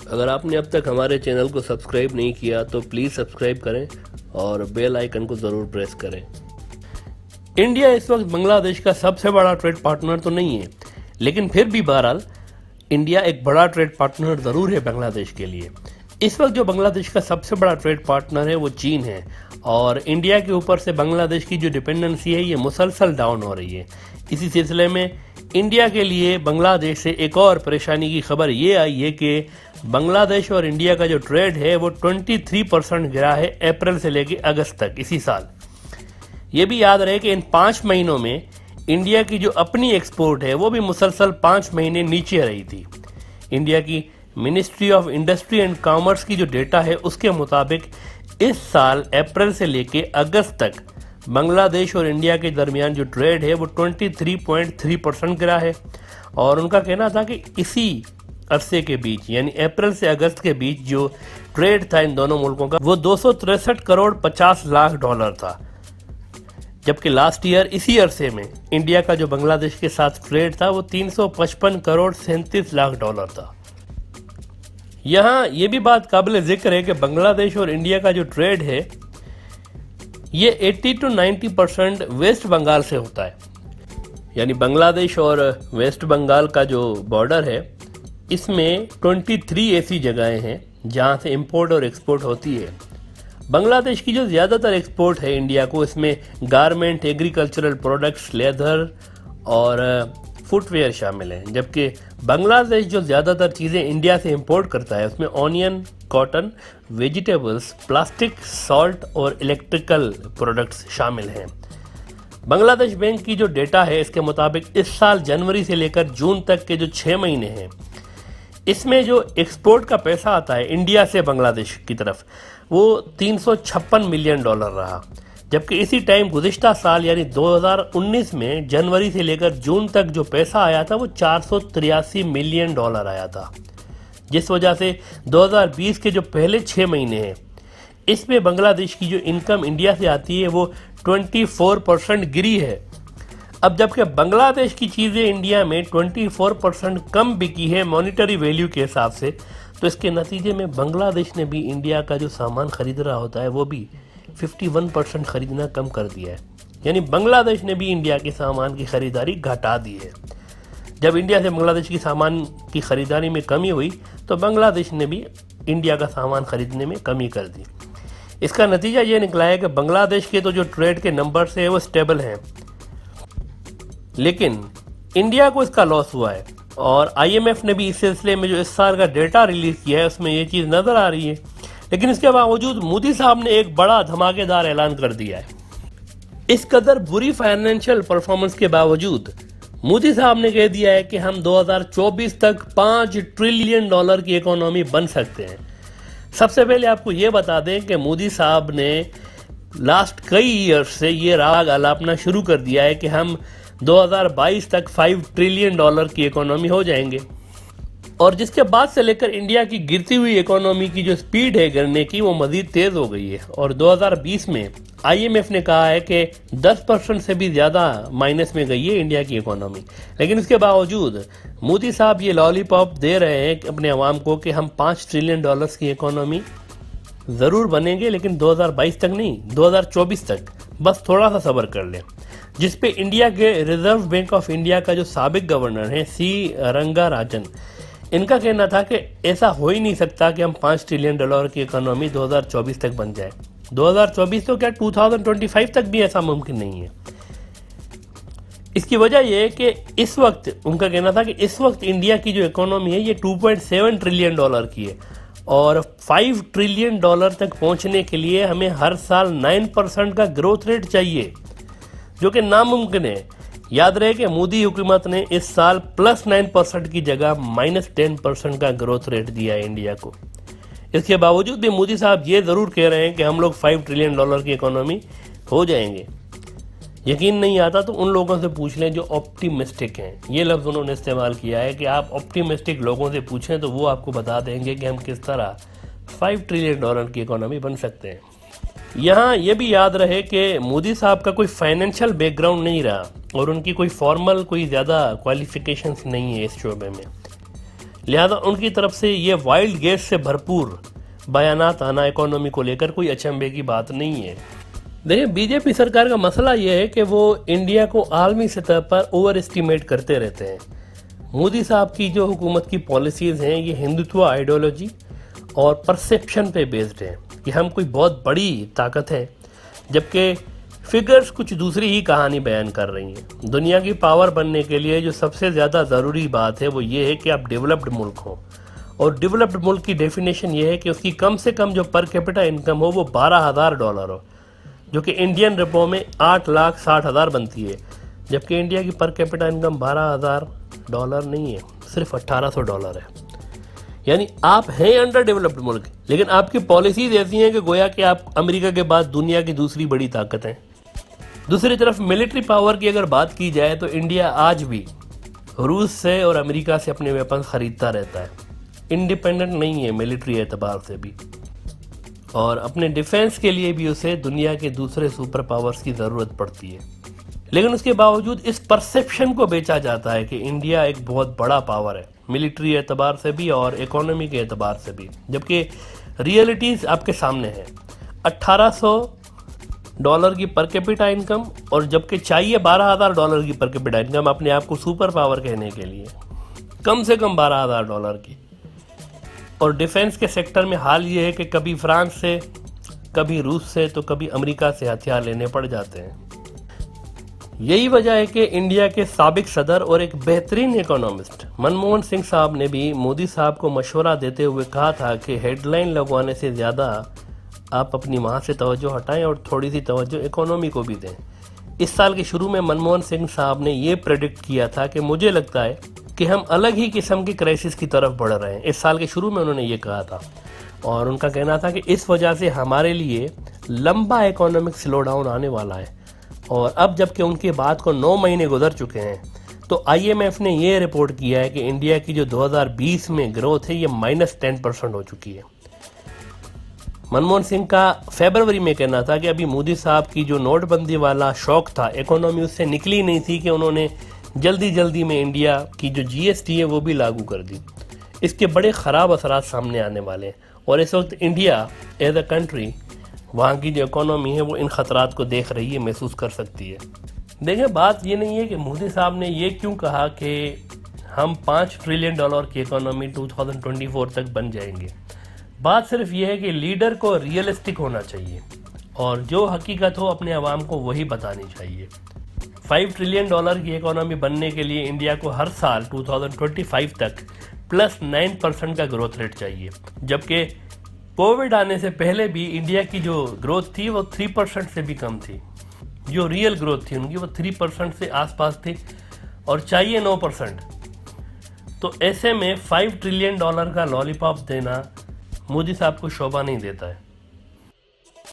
अगर आपने अब तक हमारे चैनल को सब्सक्राइब नहीं किया तो प्लीज़ सब्सक्राइब करें और बेल आइकन को ज़रूर प्रेस करें। इंडिया इस वक्त बांग्लादेश का सबसे बड़ा ट्रेड पार्टनर तो नहीं है, लेकिन फिर भी बहरहाल इंडिया एक बड़ा ट्रेड पार्टनर ज़रूर है बांग्लादेश के लिए। इस वक्त जो बांग्लादेश का सबसे बड़ा ट्रेड पार्टनर है वो चीन है और इंडिया के ऊपर से बांग्लादेश की जो डिपेंडेंसी है ये मुसलसल डाउन हो रही है। इसी सिलसिले में इंडिया के लिए बांग्लादेश से एक और परेशानी की खबर ये आई है कि बांग्लादेश और इंडिया का जो ट्रेड है वो 23% गिरा है अप्रैल से लेकर अगस्त तक इसी साल। ये भी याद रहे कि इन 5 महीनों में इंडिया की जो अपनी एक्सपोर्ट है वो भी मुसलसल 5 महीने नीचे रही थी। इंडिया की ministry of industry and commerce की जो डेटा है उसके मुताबिक इस साल अप्रैल से लेके अगस्त तक बांग्लादेश और इंडिया के दरमियान जो ट्रेड है वो 23.3% गिरा है। और उनका कहना था कि इसी अरसे के बीच यानी अप्रैल से अगस्त के बीच जो ट्रेड था इन दोनों मुल्कों का वो 263 करोड़ 50 लाख डॉलर था, जबकि लास्ट ईयर इसी अरसे में इंडिया का जो बांग्लादेश के साथ ट्रेड था वो 355 करोड़ 37 लाख डॉलर था। यहाँ ये भी बात काबिल जिक्र है कि बांग्लादेश और इंडिया का जो ट्रेड है ये 80 to 90% वेस्ट बंगाल से होता है। यानी बांग्लादेश और वेस्ट बंगाल का जो बॉर्डर है इसमें 23 ऐसी जगहें हैं जहाँ से इंपोर्ट और एक्सपोर्ट होती है। बांग्लादेश की जो ज़्यादातर एक्सपोर्ट है इंडिया को, इसमें गारमेंट, एग्रीकल्चरल प्रोडक्ट्स, लेदर और फुटवेयर शामिल हैं, जबकि बांग्लादेश जो ज़्यादातर चीज़ें इंडिया से इंपोर्ट करता है उसमें onion, cotton, vegetables, plastic, salt और इलेक्ट्रिकल प्रोडक्ट्स शामिल हैं। बांग्लादेश बैंक की जो डेटा है इसके मुताबिक इस साल जनवरी से लेकर जून तक के जो 6 महीने हैं इसमें जो एक्सपोर्ट का पैसा आता है इंडिया से बांग्लादेश की तरफ वो 356 मिलियन डॉलर रहा, जबकि इसी टाइम गुज़िश्ता साल यानी 2019 में जनवरी से लेकर जून तक जो पैसा आया था वो 483 मिलियन डॉलर आया था, जिस वजह से 2020 के जो पहले 6 महीने हैं इसमें बांग्लादेश की जो इनकम इंडिया से आती है वो 24% गिरी है। अब जबकि बांग्लादेश की चीज़ें इंडिया में 24% कम बिकी है मॉनिटरी वैल्यू के हिसाब से, तो इसके नतीजे में बांग्लादेश ने भी इंडिया का जो सामान खरीद रहा होता है वो भी 51% खरीदना कम कर दिया है। यानी बांग्लादेश ने भी इंडिया के सामान की खरीदारी घटा दी है। जब इंडिया से बांग्लादेश की सामान की खरीदारी में कमी हुई तो बांग्लादेश ने भी इंडिया का सामान खरीदने में कमी कर दी। इसका नतीजा ये निकला है कि बांग्लादेश के तो जो ट्रेड के नंबर्स हैं वो स्टेबल हैं, लेकिन इंडिया को इसका लॉस हुआ है। और IMF ने भी इस सिलसिले में जो इस साल का डेटा रिलीज किया है उसमें ये चीज़ नज़र आ रही है। लेकिन इसके बावजूद मोदी साहब ने एक बड़ा धमाकेदार ऐलान कर दिया है। इस कदर बुरी फाइनेंशियल परफॉर्मेंस के बावजूद मोदी साहब ने कह दिया है कि हम 2024 तक 5 ट्रिलियन डॉलर की इकोनॉमी बन सकते हैं। सबसे पहले आपको ये बता दें कि मोदी साहब ने लास्ट कई ईयर्स से ये राग अलापना शुरू कर दिया है कि हम 2022 तक 5 ट्रिलियन डॉलर की इकोनॉमी हो जाएंगे, और जिसके बाद से लेकर इंडिया की गिरती हुई इकोनॉमी की जो स्पीड है गिरने की वो मजीद तेज हो गई है। और 2020 में IMF ने कहा है कि 10% से भी ज़्यादा माइनस में गई है इंडिया की इकोनॉमी। लेकिन इसके बावजूद मोदी साहब ये लॉलीपॉप दे रहे हैं अपने अवाम को कि हम 5 ट्रिलियन डॉलर्स की इकोनॉमी ज़रूर बनेंगे, लेकिन 2022 तक नहीं, 2024 तक, बस थोड़ा सा सब्र कर लें। जिस पे इंडिया के रिजर्व बैंक ऑफ इंडिया का जो साबिक गवर्नर है C रंगाराजन, इनका कहना था कि ऐसा हो ही नहीं सकता कि हम 5 ट्रिलियन डॉलर की इकोनॉमी 2024 तक बन जाए। 2024 तो क्या 2025 तक भी ऐसा मुमकिन नहीं है। इसकी वजह यह है कि इस वक्त उनका कहना था कि इस वक्त इंडिया की जो इकोनॉमी है ये 2.7 ट्रिलियन डॉलर की है और 5 ट्रिलियन डॉलर तक पहुंचने के लिए हमें हर साल 9% का ग्रोथ रेट चाहिए, जो कि नामुमकिन है। याद रहे कि मोदी हुकूमत ने इस साल +9% की जगह -10% का ग्रोथ रेट दिया है इंडिया को। इसके बावजूद भी मोदी साहब ये ज़रूर कह रहे हैं कि हम लोग 5 ट्रिलियन डॉलर की इकोनॉमी हो जाएंगे। यकीन नहीं आता तो उन लोगों से पूछ लें जो ऑप्टिमिस्टिक हैं। ये लफ्ज़ उन्होंने इस्तेमाल किया है कि आप ऑप्टिमिस्टिक लोगों से पूछें तो वो आपको बता देंगे कि हम किस तरह 5 ट्रिलियन डॉलर की इकोनॉमी बन सकते हैं। यहाँ ये भी याद रहे कि मोदी साहब का कोई फाइनेंशियल बैकग्राउंड नहीं रहा और उनकी कोई फॉर्मल कोई ज़्यादा क्वालिफिकेशंस नहीं है इस शोबे में। लिहाजा उनकी तरफ से ये वाइल्ड गेस से भरपूर बयानात आना इकोनॉमी को लेकर कोई अचंभे की बात नहीं है। देखिए, बीजेपी सरकार का मसला यह है कि वो इंडिया को आलमी सतह पर ओवर एस्टिमेट करते रहते हैं। मोदी साहब की जो हुकूमत की पॉलिसीज़ हैं ये हिंदुत्व आइडियोलॉजी और परसेप्शन पे बेस्ड है कि हम कोई बहुत बड़ी ताकत है, जबकि फिगर्स कुछ दूसरी ही कहानी बयान कर रही हैं। दुनिया की पावर बनने के लिए जो सबसे ज़्यादा ज़रूरी बात है वो ये है कि आप डेवलप्ड मुल्क हो, और डेवलप्ड मुल्क की डेफिनेशन ये है कि उसकी कम से कम जो पर कैपिटा इनकम हो वो $12,000 हो, जो कि इंडियन रुपयों में 8,60,000 बनती है, जबकि इंडिया की पर कैपिटा इनकम $12,000 नहीं है, सिर्फ $1,800 है। यानी आप हैं अंडर डेवलप्ड मुल्क, लेकिन आपकी पॉलिसीज ऐसी हैं कि गोया कि आप अमेरिका के बाद दुनिया की दूसरी बड़ी ताकत हैं। दूसरी तरफ मिलिट्री पावर की अगर बात की जाए तो इंडिया आज भी रूस से और अमेरिका से अपने वेपन खरीदता रहता है, इंडिपेंडेंट नहीं है मिलिट्री एतबार से भी, और अपने डिफेंस के लिए भी उसे दुनिया के दूसरे सुपर पावर्स की ज़रूरत पड़ती है। लेकिन उसके बावजूद इस परसेप्शन को बेचा जाता है कि इंडिया एक बहुत बड़ा पावर है, मिलिट्री एतबार से भी और इकोनॉमी के एतबार से भी, जबकि रियलिटीज़ आपके सामने है। $1,800 की पर कैपिटा इनकम, और जबकि चाहिए $12,000 की पर कैपिटा इनकम अपने आप को सुपर पावर कहने के लिए, कम से कम $12,000 की। और डिफेंस के सेक्टर में हाल ये है कि कभी फ्रांस से, कभी रूस से, तो कभी अमेरिका से हथियार लेने पड़ जाते हैं। यही वजह है कि इंडिया के साबिक सदर और एक बेहतरीन इकोनॉमिस्ट मनमोहन सिंह साहब ने भी मोदी साहब को मशवरा देते हुए कहा था कि हेडलाइन लगवाने से ज़्यादा आप अपनी वहाँ से तवज्जो हटाएं और थोड़ी सी तवज्जो इकोनॉमी को भी दें। इस साल के शुरू में मनमोहन सिंह साहब ने ये प्रेडिक्ट किया था कि मुझे लगता है कि हम अलग ही किस्म की क्राइसिस की तरफ बढ़ रहे हैं। इस साल के शुरू में उन्होंने ये कहा था, और उनका कहना था कि इस वजह से हमारे लिए लंबा इकोनॉमिक स्लो डाउन आने वाला है। और अब जबकि उनकी बात को 9 महीने गुजर चुके हैं, तो IMF ने ये रिपोर्ट किया है कि इंडिया की जो 2020 में ग्रोथ है ये -10% हो चुकी है। मनमोहन सिंह का फरवरी में कहना था कि अभी मोदी साहब की जो नोटबंदी वाला शौक था, इकोनॉमी उससे निकली नहीं थी कि उन्होंने जल्दी जल्दी में इंडिया की जो GST है वो भी लागू कर दी। इसके बड़े ख़राब असरात सामने आने वाले हैं, और इस वक्त इंडिया एज अ कंट्री, वहाँ की जो इकोनॉमी है वो इन ख़तरात को देख रही है, महसूस कर सकती है। देखिए, बात ये नहीं है कि मोदी साहब ने ये क्यों कहा कि हम $5 ट्रिलियन की इकोनॉमी 2024 तक बन जाएंगे। बात सिर्फ ये है कि लीडर को रियलिस्टिक होना चाहिए, और जो हकीकत हो अपने अवाम को वही बतानी चाहिए। $5 ट्रिलियन की इकोनॉमी बनने के लिए इंडिया को हर साल 2025 तक +9% का ग्रोथ रेट चाहिए, जबकि कोविड आने से पहले भी इंडिया की जो ग्रोथ थी वो 3% से भी कम थी। जो रियल ग्रोथ थी उनकी वो 3% से आसपास थी, और चाहिए 9%। तो ऐसे में $5 ट्रिलियन का लॉलीपॉप देना मोदी साहब को शोभा नहीं देता है।